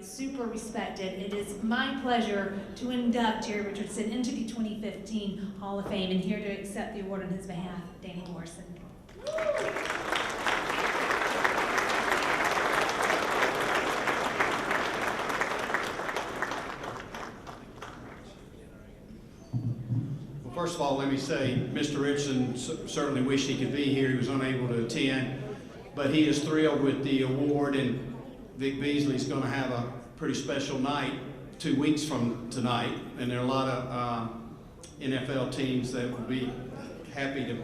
super respected. It is my pleasure to induct Jerry Richardson into the 2015 Hall of Fame, and here to accept the award on his behalf, Danny Morrison. First of all, let me say, Mr. Richardson certainly wished he could be here. He was unable to attend, but he is thrilled with the award, and Vic Beasley's going to have a pretty special night 2 weeks from tonight, and there are a lot of NFL teams that will be happy to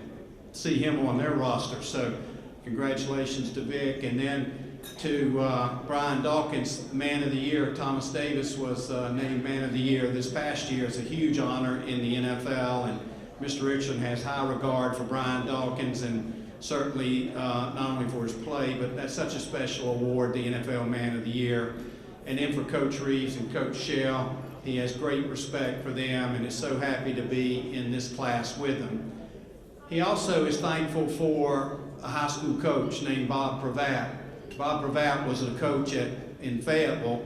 see him on their roster. So congratulations to Vic, and then to Brian Dawkins, Man of the Year. Thomas Davis was named Man of the Year this past year. It's a huge honor in the NFL, and Mr. Richardson has high regard for Brian Dawkins, and certainly not only for his play, but that's such a special award, the NFL Man of the Year. And then for Coach Reeves and Coach Shell, he has great respect for them and is so happy to be in this class with them. He also is thankful for a high school coach named Bob Pravat. Bob Pravat was a coach in Fayetteville,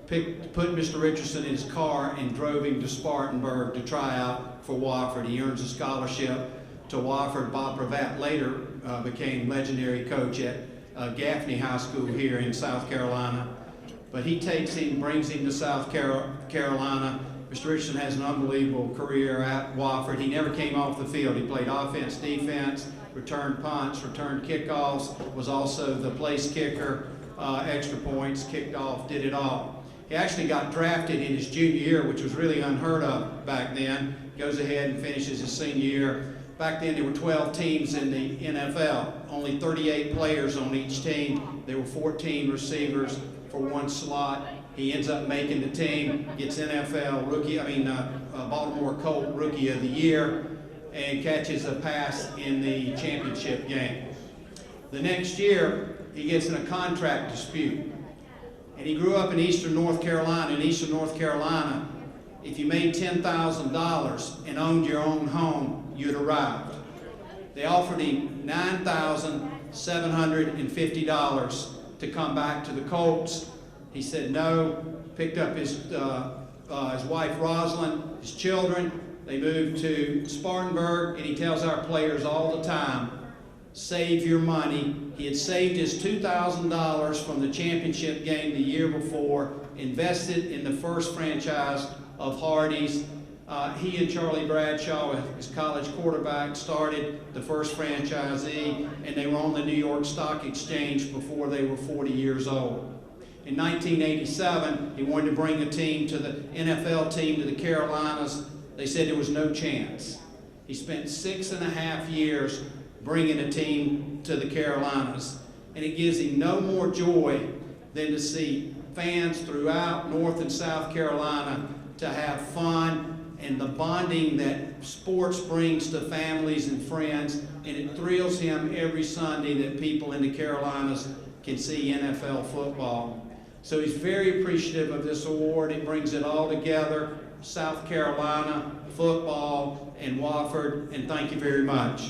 put Mr. Richardson in his car and drove him to Spartanburg to try out for Wofford. He earns a scholarship to Wofford. Bob Pravat later became legendary coach at Gaffney High School here in South Carolina. But he takes him, brings him to South Carolina. Mr. Richardson has an unbelievable career at Wofford. He never came off the field. He played offense, defense, returned punts, returned kickoffs, was also the place kicker, extra points, kicked off, did it all. He actually got drafted in his junior year, which was really unheard of back then. Goes ahead and finishes his senior year. Back then there were 12 teams in the NFL, only 38 players on each team. There were 14 receivers for one slot. He ends up making the team, gets Baltimore Colt Rookie of the Year, and catches a pass in the championship game. The next year, he gets in a contract dispute. And he grew up in Eastern North Carolina. In Eastern North Carolina, if you made $10,000 and owned your own home, you'd arrived. They offered him $9,750 to come back to the Colts. He said no, picked up his wife Rosalind, his children. They moved to Spartanburg, and he tells our players all the time, save your money. He had saved his $2,000 from the championship game the year before, invested in the first franchise of Hardee's. He and Charlie Bradshaw, his college quarterback, started the first franchisee, and they were on the New York Stock Exchange before they were 40 years old. In 1987, he wanted to bring a team to the NFL team to the Carolinas. They said there was no chance. He spent 6.5 years bringing a team to the Carolinas. And it gives him no more joy than to see fans throughout North and South Carolina to have fun and the bonding that sports brings to families and friends. And it thrills him every Sunday that people in the Carolinas can see NFL football. So he's very appreciative of this award. It brings it all together, South Carolina, football, and Wofford, and thank you very much.